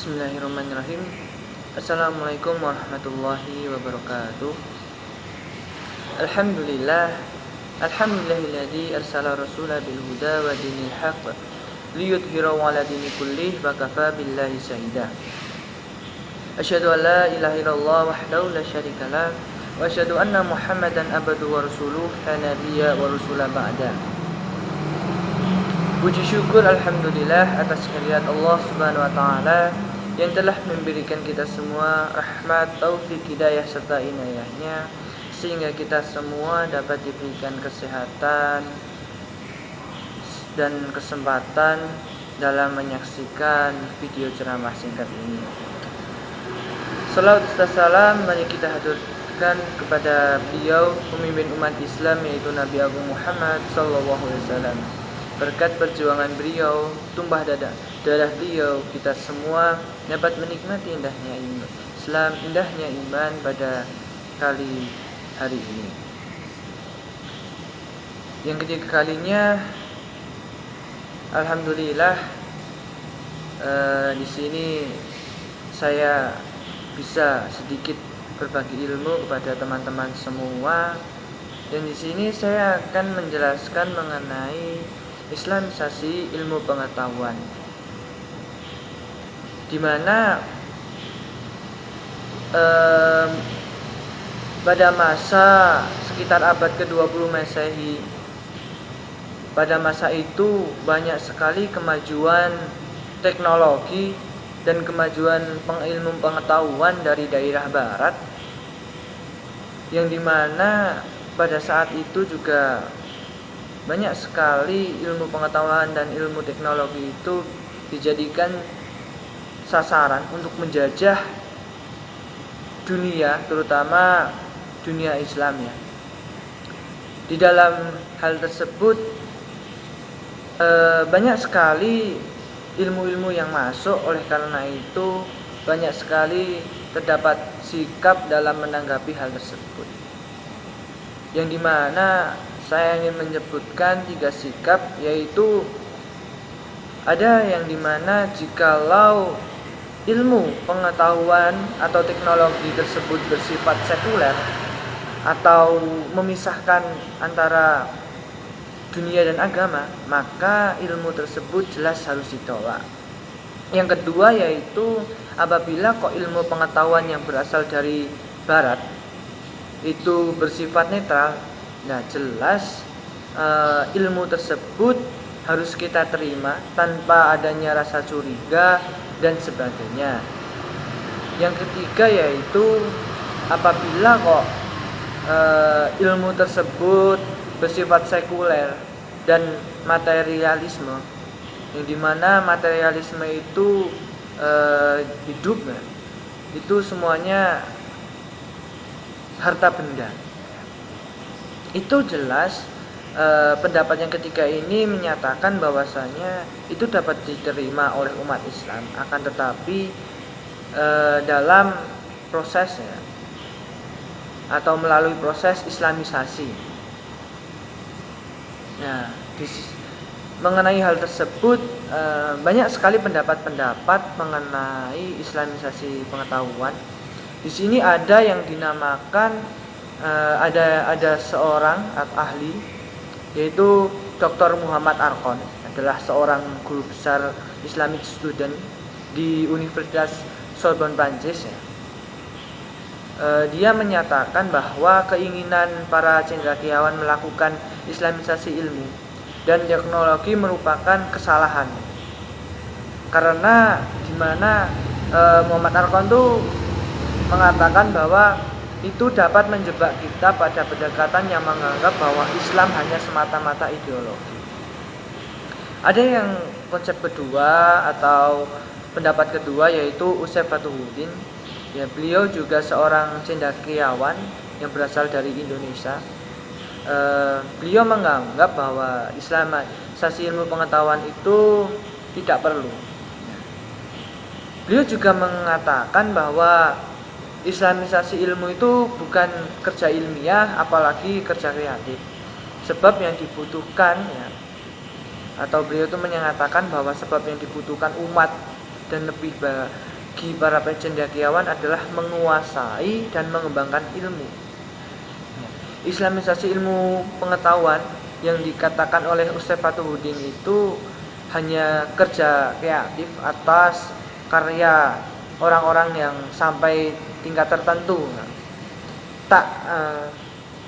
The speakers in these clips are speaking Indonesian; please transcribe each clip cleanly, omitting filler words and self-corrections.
Bismillahirrahmanirrahim. Assalamualaikum warahmatullahi wabarakatuh. Alhamdulillahilladzi arsala rasulahu bil huda wa dinil haqq liyudhhirahu 'ala dini kullih wa kafaa billahi shahida. Asyhadu an la ilaha illallah wahdahu la syarika lah wa asyhadu anna Muhammadan abduhu wa rasuluhu la nabiyya wa rasula ba'da. Puji syukur alhamdulillah atas kehadirat Allah Subhanahu wa taala yang telah memberikan kita semua rahmat, taufik, hidayah serta inayahnya sehingga kita semua dapat diberikan kesehatan dan kesempatan dalam menyaksikan video ceramah singkat ini. Salawat serta salam mari kita haturkan kepada beliau pemimpin umat Islam yaitu Nabi Agung Muhammad sallallahu alaihi wasallam. Berkat perjuangan beliau, tumpah darah beliau, kita semua dapat menikmati indahnya Islam, indahnya iman pada kali hari ini. Yang ketiga kalinya, alhamdulillah, di sini saya bisa sedikit berbagi ilmu kepada teman-teman semua. Dan di sini saya akan menjelaskan mengenai Islamisasi ilmu pengetahuan, di mana pada masa sekitar abad ke-20 Masehi, pada masa itu banyak sekali kemajuan teknologi dan kemajuan ilmu pengetahuan dari daerah barat, yang dimana pada saat itu juga banyak sekali ilmu pengetahuan dan ilmu teknologi itu dijadikan sasaran untuk menjajah dunia, terutama dunia Islam ya. Di dalam hal tersebut banyak sekali ilmu-ilmu yang masuk, oleh karena itu banyak sekali terdapat sikap dalam menanggapi hal tersebut, yang dimana saya ingin menyebutkan 3 sikap, yaitu ada yang dimana jikalau ilmu pengetahuan atau teknologi tersebut bersifat sekuler atau memisahkan antara dunia dan agama, maka ilmu tersebut jelas harus ditolak. Yang kedua yaitu apabila kok ilmu pengetahuan yang berasal dari barat itu bersifat netral, nah jelas ilmu tersebut harus kita terima tanpa adanya rasa curiga dan sebagainya. Yang ketiga yaitu apabila kok ilmu tersebut bersifat sekuler dan materialisme, yang dimana materialisme itu hidup, itu semuanya harta benda. Itu jelas pendapat yang ketiga ini menyatakan bahwasanya itu dapat diterima oleh umat Islam, akan tetapi dalam prosesnya atau melalui proses Islamisasi. Nah, mengenai hal tersebut banyak sekali pendapat-pendapat mengenai Islamisasi pengetahuan. Di sini ada yang dinamakan ada seorang ahli, yaitu Dr. Muhammad Arqon, adalah seorang guru besar Islamic student di Universitas Sorbonne Prancis ya. Dia menyatakan bahwa keinginan para cendekiawan melakukan Islamisasi ilmu dan teknologi merupakan kesalahan, karena dimana Muhammad Arqon itu mengatakan bahwa itu dapat menjebak kita pada pendekatan yang menganggap bahwa Islam hanya semata-mata ideologi. Ada yang konsep kedua atau pendapat kedua yaitu Utsep Fatuhuddin. Ya, beliau juga seorang cendekiawan yang berasal dari Indonesia. Beliau menganggap bahwa Islamisasi ilmu pengetahuan itu tidak perlu. Beliau juga mengatakan bahwa Islamisasi ilmu itu bukan kerja ilmiah, apalagi kerja kreatif. Sebab yang dibutuhkan ya, atau beliau itu menyatakan bahwa sebab yang dibutuhkan umat dan bagi para cendekiawan adalah menguasai dan mengembangkan ilmu. Islamisasi ilmu pengetahuan yang dikatakan oleh Ustaz Fathuddin itu hanya kerja kreatif atas karya orang-orang yang sampai tingkat tertentu.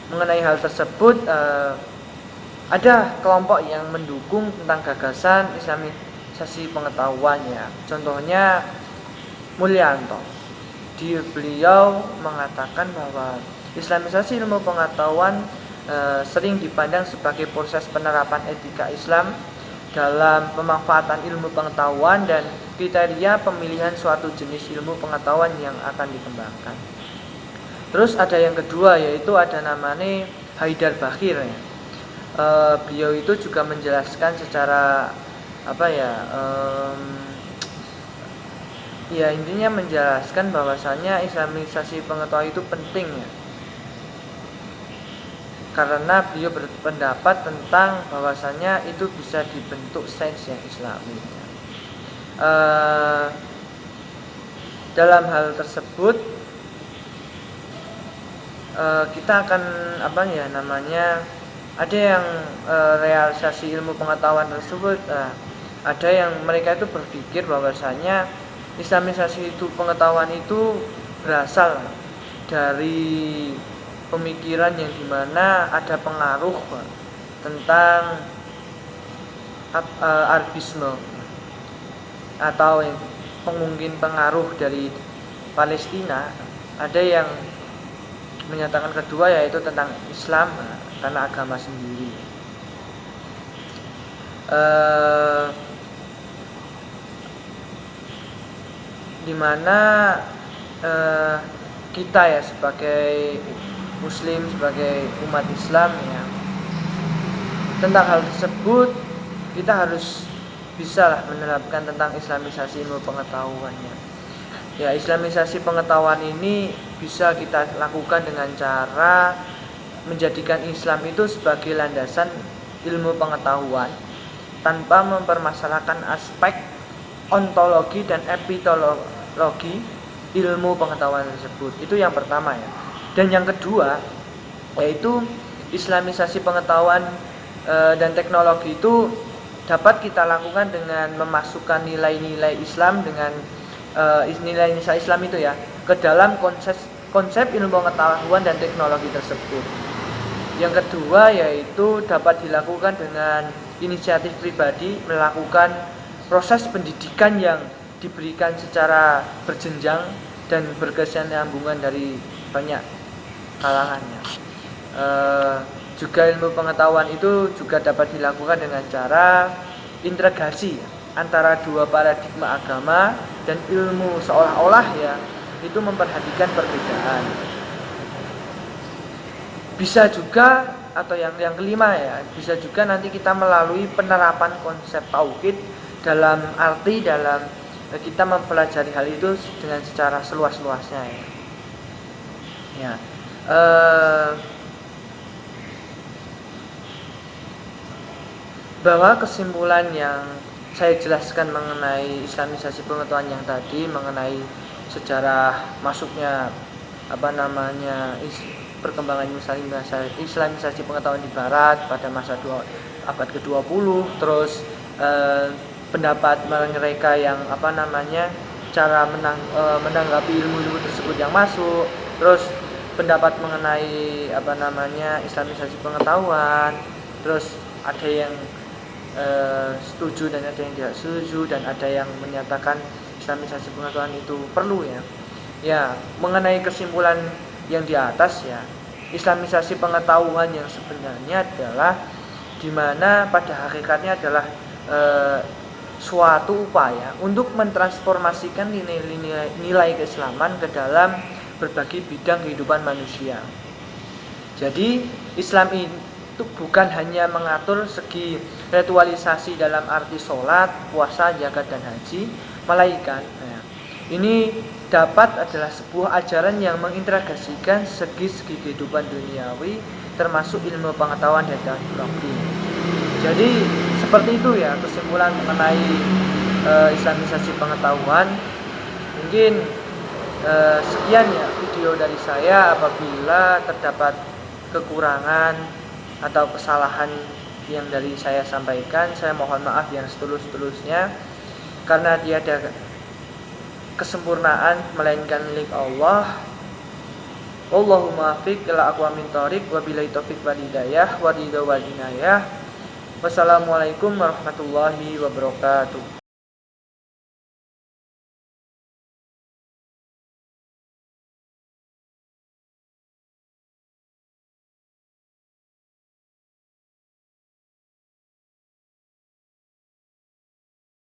Mengenai hal tersebut, ada kelompok yang mendukung tentang gagasan islamisasi pengetahuannya. Contohnya Mulyanto. Beliau mengatakan bahwa islamisasi ilmu pengetahuan sering dipandang sebagai proses penerapan etika Islam dalam pemanfaatan ilmu pengetahuan dan kriteria pemilihan suatu jenis ilmu pengetahuan yang akan dikembangkan. Terus ada yang kedua, yaitu ada namanya Haidar Bakhir ya. Beliau itu juga menjelaskan secara intinya menjelaskan bahwasanya islamisasi pengetahuan itu penting ya. Karena beliau berpendapat tentang bahwasanya itu bisa dibentuk sains yang islami. Dalam hal tersebut kita akan ada yang realisasi ilmu pengetahuan tersebut, ada yang mereka itu berpikir bahwasanya islamisasi itu pengetahuan itu berasal dari pemikiran yang dimana ada pengaruh tentang Arabisme atau mungkin pengaruh dari Palestina. Ada yang menyatakan kedua, yaitu tentang Islam karena agama sendiri. Dimana kita ya sebagai Muslim, sebagai umat Islam ya, tentang hal tersebut kita harus bisalah menerapkan tentang islamisasi ilmu pengetahuannya. Ya, islamisasi pengetahuan ini bisa kita lakukan dengan cara menjadikan Islam itu sebagai landasan ilmu pengetahuan tanpa mempermasalahkan aspek ontologi dan epitologi ilmu pengetahuan tersebut. Itu yang pertama ya. Dan yang kedua, yaitu islamisasi pengetahuan dan teknologi itu dapat kita lakukan dengan memasukkan nilai-nilai Islam dengan nilai-nilai Islam itu ya ke dalam konsep ilmu pengetahuan dan teknologi tersebut. Yang kedua, yaitu dapat dilakukan dengan inisiatif pribadi melakukan proses pendidikan yang diberikan secara berjenjang dan berkesinambungan dari banyak kalangannya. Juga ilmu pengetahuan itu juga dapat dilakukan dengan cara integrasi antara dua paradigma agama dan ilmu, seolah-olah ya itu memperhatikan perbedaan. Bisa juga, atau yang kelima ya, bisa juga nanti kita melalui penerapan konsep tauhid dalam kita mempelajari hal itu dengan secara seluas-luasnya ya. Bahwa kesimpulan yang saya jelaskan mengenai islamisasi pengetahuan yang tadi, mengenai sejarah masuknya perkembangan islamisasi pengetahuan di barat pada masa abad ke-20, terus pendapat mereka yang cara menanggapi ilmu-ilmu tersebut yang masuk, terus pendapat mengenai islamisasi pengetahuan, terus ada yang setuju dan ada yang tidak setuju, dan ada yang menyatakan islamisasi pengetahuan itu perlu ya. Mengenai kesimpulan yang di atas ya, islamisasi pengetahuan yang sebenarnya adalah dimana pada hakikatnya adalah suatu upaya untuk mentransformasikan nilai keislaman ke dalam berbagai bidang kehidupan manusia. Jadi Islam itu bukan hanya mengatur segi ritualisasi dalam arti sholat, puasa, zakat, dan haji, melainkan ini adalah sebuah ajaran yang mengintegrasikan segi-segi kehidupan duniawi termasuk ilmu pengetahuan dan teknologi. Jadi seperti itu ya kesimpulan mengenai islamisasi pengetahuan. Mungkin sekian ya video dari saya. Apabila terdapat kekurangan atau kesalahan yang dari saya sampaikan, saya mohon maaf yang setulus-tulusnya, karena tiada kesempurnaan melainkan milik Allah. Allahumma fiq ila aqwamin thoriq wa billahi taufiq wal hidayah wa ridha wal inayah. Wassalamualaikum warahmatullahi wabarakatuh.